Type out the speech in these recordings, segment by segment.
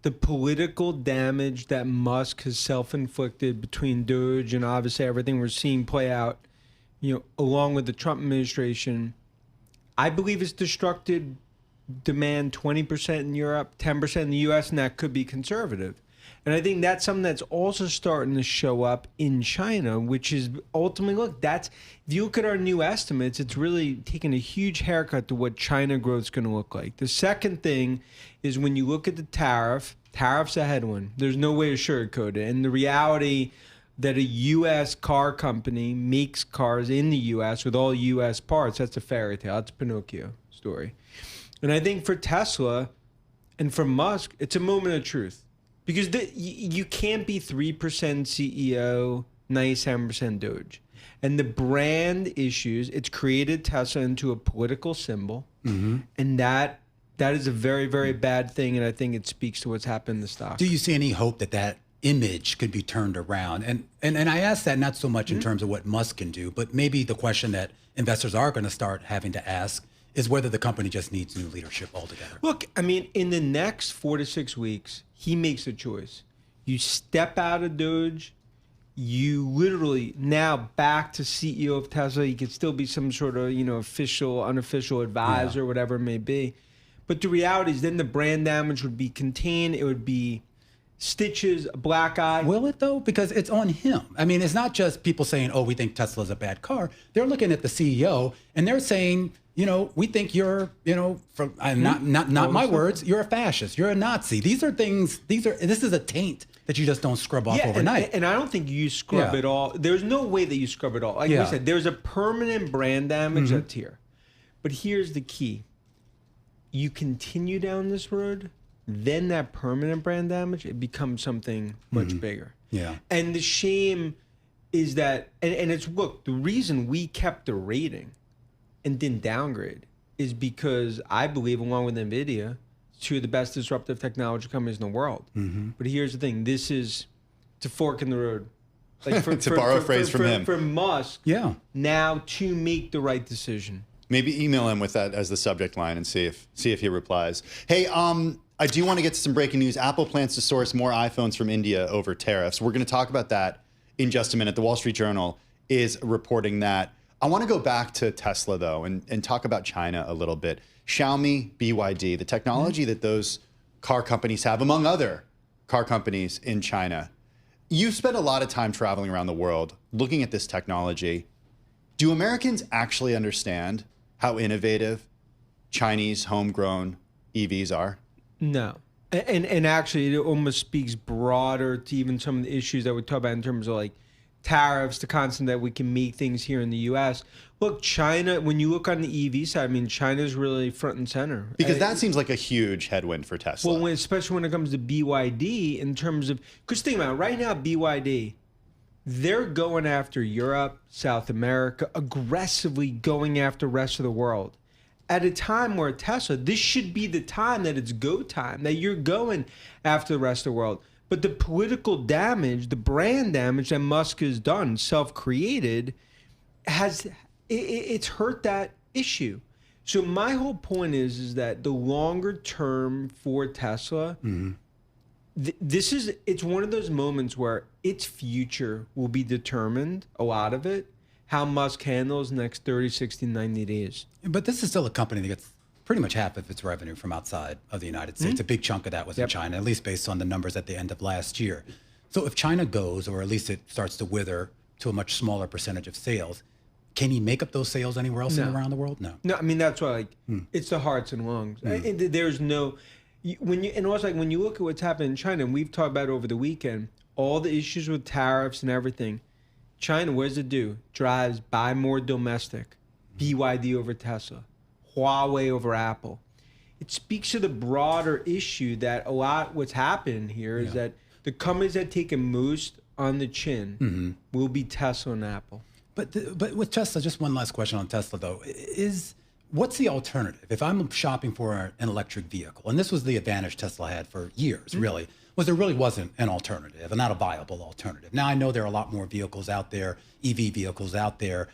the political damage that Musk has self-inflicted between Doge and obviously everything we're seeing play out, along with the Trump administration, I believe it's destructed demand 20% in Europe, 10% in the US, and that could be conservative. And I think that's something that's also starting to show up in China, which is ultimately, look, if you look at our new estimates, it's really taking a huge haircut to what China growth is going to look like. The second thing is when you look at the tariff's a headwind. There's no way to sugarcoat it. And the reality that a U.S. car company makes cars in the U.S. with all U.S. parts, that's a fairy tale. That's a Pinocchio story. And I think for Tesla and for Musk, it's a moment of truth. Because you can't be 3% CEO, 97% Doge. And the brand issues, it's created Tesla into a political symbol. Mm-hmm. And that is a very, very bad thing. And I think it speaks to what's happened in the stock. Do you see any hope that image could be turned around? And I ask that not so much in terms of what Musk can do, but maybe the question that investors are going to start having to ask is whether the company just needs new leadership altogether. Look, I mean, in the next 4 to 6 weeks, he makes a choice. You step out of Doge, you literally now back to CEO of Tesla. He could still be some sort of, official, unofficial advisor, whatever it may be. But the reality is then the brand damage would be contained. It would be stitches, a black eye. Will it though? Because it's on him. I mean, it's not just people saying, oh, we think Tesla's a bad car. They're looking at the CEO and they're saying, we think you're, not my words, you're a fascist, you're a Nazi. This is a taint that you just don't scrub off overnight. And I don't think you scrub it all. There's no way that you scrub it all. Like I said, there's a permanent brand damage that's here. But here's the key. You continue down this road, then that permanent brand damage, it becomes something much bigger. Yeah. And the shame is that, and it's, look, the reason we kept the rating and didn't downgrade is because I believe, along with NVIDIA, two of the best disruptive technology companies in the world. Mm-hmm. But here's the thing. It's a fork in the road. Like to borrow a phrase from him. For Musk, now to make the right decision. Maybe email him with that as the subject line and see if he replies. Hey, I do want to get to some breaking news. Apple plans to source more iPhones from India over tariffs. We're going to talk about that in just a minute. The Wall Street Journal is reporting that. I want to go back to Tesla, though, and talk about China a little bit. Xiaomi, BYD, the technology that those car companies have, among other car companies in China. You've spent a lot of time traveling around the world looking at this technology. Do Americans actually understand how innovative Chinese homegrown EVs are? No. And actually, it almost speaks broader to even some of the issues that we talk about in terms of like tariffs, the concept that we can make things here in the U.S. Look, China, when you look on the EV side, I mean, China's really front and center. Because that seems like a huge headwind for Tesla. Well, especially when it comes to BYD in terms of, because think about it, right now, BYD, they're going after Europe, South America, aggressively going after the rest of the world. At a time where Tesla, this should be the time that it's go time, that you're going after the rest of the world. But the political damage, the brand damage that Musk has done, self-created, it's hurt that issue. So my whole point is that the longer term for Tesla, it's one of those moments where its future will be determined, a lot of it, how Musk handles the next 30, 60, 90 days. But this is still a company that gets pretty much half of its revenue from outside of the United States. A big chunk of that was in China, at least based on the numbers at the end of last year. So if China goes, or at least it starts to wither to a much smaller percentage of sales, can he make up those sales anywhere else around the world? No. No, I mean, that's why it's the hearts and lungs. There's no, and also like when you look at what's happened in China, and we've talked about it over the weekend, all the issues with tariffs and everything, China, what does it do? Drives buy more domestic, BYD over Tesla, Huawei over Apple. It speaks to the broader issue that a lot what's happened here is that the companies that take a most on the chin will be Tesla and Apple. But with Tesla, just one last question on Tesla though, what's the alternative? If I'm shopping for an electric vehicle, and this was the advantage Tesla had for years, really, was there really wasn't an alternative, and not a viable alternative. Now I know there are a lot more vehicles out there, EV vehicles out there,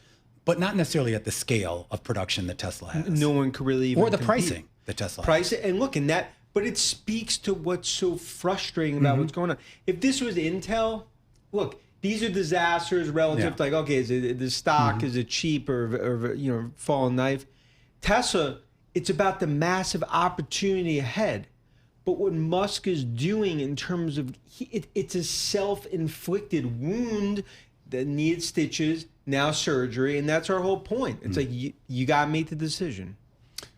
but not necessarily at the scale of production that Tesla has. No one could really even or the compete. pricing that Tesla has. And look, and that But it speaks to what's so frustrating about what's going on. If this was Intel, look, these are disasters relative to like, okay, is it the stock, is it cheap or you know, falling knife? Tesla, it's about the massive opportunity ahead. But what Musk is doing in terms of, it's a self-inflicted wound that needs stitches, now surgery, and that's our whole point. It's like, you got to make the decision.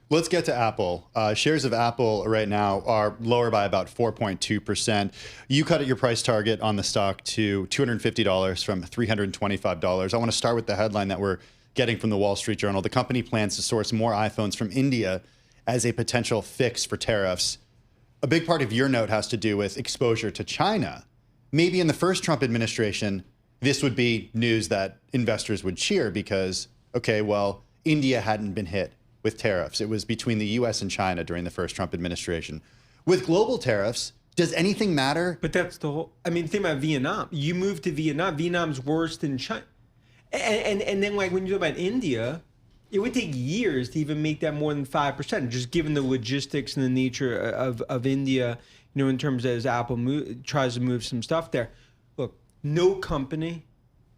Let's get to Apple. Shares of Apple right now are lower by about 4.2%. You cut your price target on the stock to $250 from $325. I want to start with the headline that we're getting from the Wall Street Journal. The company plans to source more iPhones from India as a potential fix for tariffs. A big part of your note has to do with exposure to China. Maybe in the first Trump administration, this would be news that investors would cheer because, okay, well, India hadn't been hit with tariffs. It was between the US and China during the first Trump administration. With global tariffs, does anything matter? But that's the whole, I mean, think about Vietnam. You move to Vietnam, Vietnam's worse than China. And then like when you talk about India, it would take years to even make that more than 5%, just given the logistics and the nature of India, you know, in terms of as Apple tries to move some stuff there. Look, no company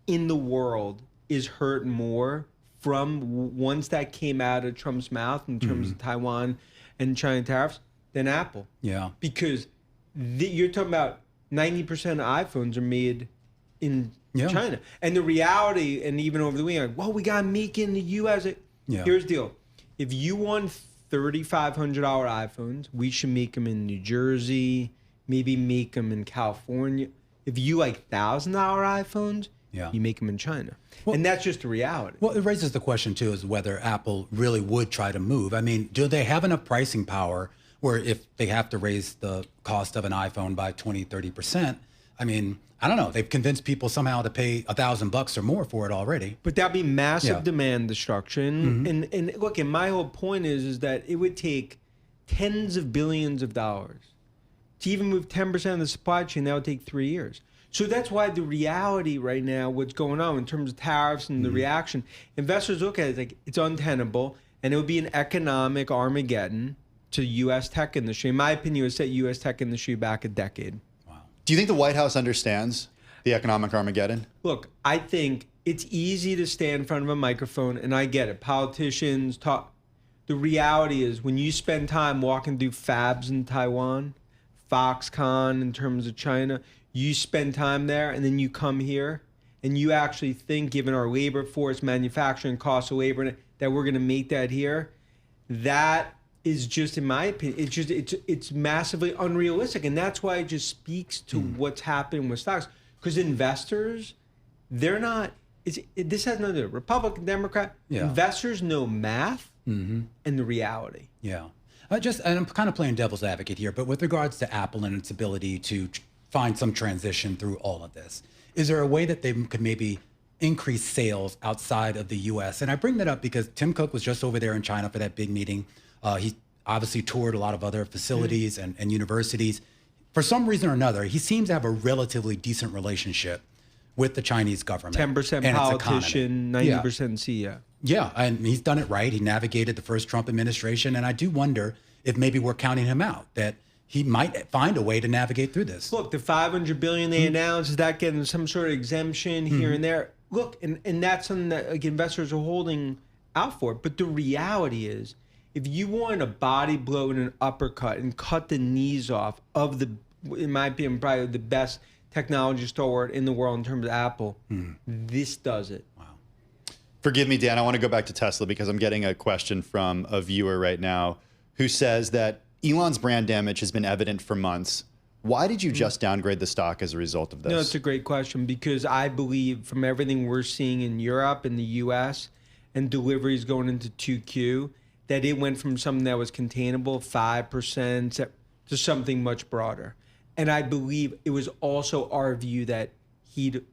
in the world is hurt more from once that came out of Trump's mouth in terms of Taiwan and China tariffs than Apple. Yeah. Because you're talking about 90% of iPhones are made in China. And the reality, and even over the weekend, like, well, we got to make it in the U.S. Here's the deal. If you want $3,500 iPhones, we should make them in New Jersey, maybe make them in California. If you like $1,000 iPhones, you make them in China. Well, and that's just the reality. Well, it raises the question, too, is whether Apple really would try to move. I mean, do they have enough pricing power where if they have to raise the cost of an iPhone by 20, 30%, I mean, I don't know. They've convinced people somehow to pay $1,000 or more for it already. But that'd be massive demand destruction. And look, and my whole point is that it would take tens of billions of dollars to even move 10% of the supply chain. That would take 3 years. So that's why the reality right now, what's going on in terms of tariffs and the reaction, investors look at it like it's untenable, and it would be an economic Armageddon to U.S. tech industry. In my opinion, it would set U.S. tech industry back a decade. Do you think the White House understands the economic Armageddon? Look, I think it's easy to stand in front of a microphone, and I get it. Politicians talk. The reality is when you spend time walking through fabs in Taiwan, Foxconn in terms of China, you spend time there, and then you come here, and you actually think, given our labor force, manufacturing costs of labor, that we're going to make that here. That is just, in my opinion, it's massively unrealistic, and that's why it just speaks to what's happening with stocks. Because investors, they're not. This has nothing to do with Republican, Democrat. Investors know math and the reality. Yeah, and I'm kind of playing devil's advocate here, but with regards to Apple and its ability to find some transition through all of this, is there a way that they could maybe increase sales outside of the U.S.? And I bring that up because Tim Cook was just over there in China for that big meeting. He obviously toured a lot of other facilities and universities. For some reason or another, he seems to have a relatively decent relationship with the Chinese government. 10% politician, 90% CEO. Yeah, and he's done it right. He navigated the first Trump administration, and I do wonder if maybe we're counting him out, that he might find a way to navigate through this. Look, the $500 billion they announced, is that getting some sort of exemption here and there? Look, and that's something that like, investors are holding out for. But the reality is, if you want a body blow and an uppercut and cut the knees off of the, in my opinion, probably the best technology stalwart in the world in terms of Apple, this does it. Wow. Forgive me, Dan. I want to go back to Tesla because I'm getting a question from a viewer right now who says that Elon's brand damage has been evident for months. Why did you just downgrade the stock as a result of this? No, it's a great question because I believe from everything we're seeing in Europe and the U.S. and deliveries going into 2Q, that it went from something that was containable, 5%, to something much broader. And I believe it was also our view that he'd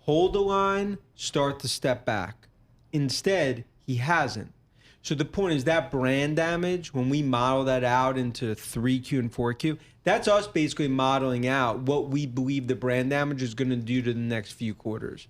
hold the line, start to step back. Instead, he hasn't. So the point is that brand damage, when we model that out into 3Q and 4Q, that's us basically modeling out what we believe the brand damage is going to do to the next few quarters.